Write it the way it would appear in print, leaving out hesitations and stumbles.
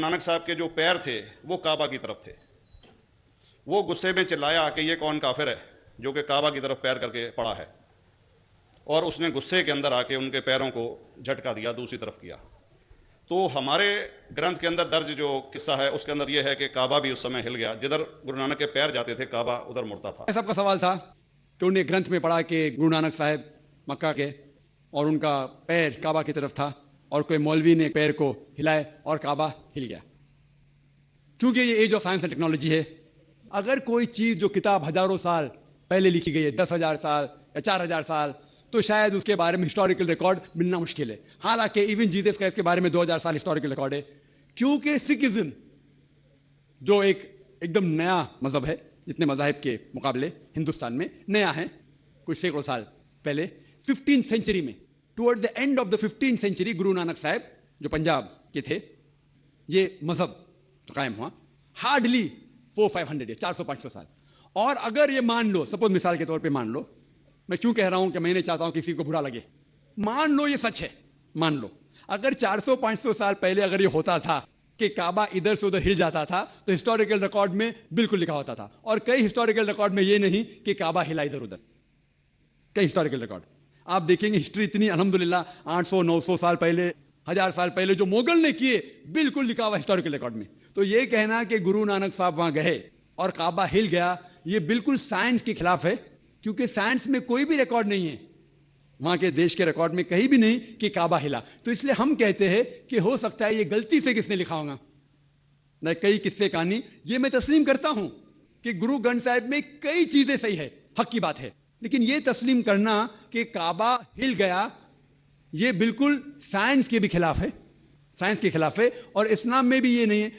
नानक साहब के जो पैर थे वो काबा की तरफ थे। वो गुस्से में चिल्लाया कि ये कौन काफिर है जो कि काबा की तरफ पैर करके पड़ा है, और उसने गुस्से के अंदर आके उनके पैरों को झटका दिया, दूसरी तरफ किया। तो हमारे ग्रंथ के अंदर दर्ज जो किस्सा है उसके अंदर यह है कि काबा भी उस समय हिल गया, जिधर गुरु नानक के पैर जाते थे काबा उधर मुड़ता था। सबका सवाल था कि उन्हें ग्रंथ में पढ़ा कि गुरु नानक साहब मक्का के और उनका पैर काबा की तरफ था, और कोई मौलवी ने पैर को हिलाए और काबा हिल गया। क्योंकि ये age of science and technology है, अगर कोई चीज़ जो किताब हजारों साल पहले लिखी गई है, 10,000 साल या 4,000 साल, तो शायद उसके बारे में हिस्टोरिकल रिकॉर्ड मिलना मुश्किल है। हालांकि इवन जीसस क्राइस्ट के बारे में 2000 साल हिस्टोरिकल रिकॉर्ड है, क्योंकि सिखिज्म जो एकदम नया मजहब है, जितने मजाहिब के मुकाबले हिंदुस्तान में नया है, कुछ सैकड़ों साल पहले 15th सेंचुरी में, toward the end of the 15th century, Guru Nanak साहब जो पंजाब के थे, ये मजहब तो कायम हुआ। हार्डली 400-500 या 400-500 साल। और अगर ये मान लो, सपोज मिसाल के तौर पे मान लो, मैं क्यों कह रहा हूं कि मैं नहीं चाहता हूं किसी को बुरा लगे, मान लो ये सच है, मान लो अगर 400-500 साल पहले अगर ये होता था कि काबा इधर से उधर हिल जाता था, तो हिस्टोरिकल रिकॉर्ड में बिल्कुल लिखा होता था। और कई हिस्टोरिकल रिकॉर्ड में ये नहीं कि काबा हिला इधर उधर, कई हिस्टोरिकल रिकॉर्ड आप देखेंगे। हिस्ट्री इतनी अल्हम्दुलिल्लाह 800-900 साल पहले, 1000 साल पहले जो मुगल ने किए, बिल्कुल लिखा हुआ हिस्टोरिकल रिकॉर्ड में। तो ये कहना कि गुरु नानक साहब वहां गए और काबा हिल गया, ये बिल्कुल साइंस के खिलाफ है, क्योंकि साइंस में कोई भी रिकॉर्ड नहीं है, वहां के देश के रिकॉर्ड में कहीं भी नहीं कि काबा हिला। तो इसलिए हम कहते हैं कि हो सकता है ये गलती से किसने लिखा होगा, न कई किस्से कहानी। ये मैं तस्लीम करता हूं कि गुरु ग्रंथ साहिब में कई चीजें सही है, हक की बात है, लेकिन ये तस्लीम करना कि काबा हिल गया, ये बिल्कुल साइंस के भी खिलाफ है, साइंस के खिलाफ है, और इस्लाम में भी ये नहीं है।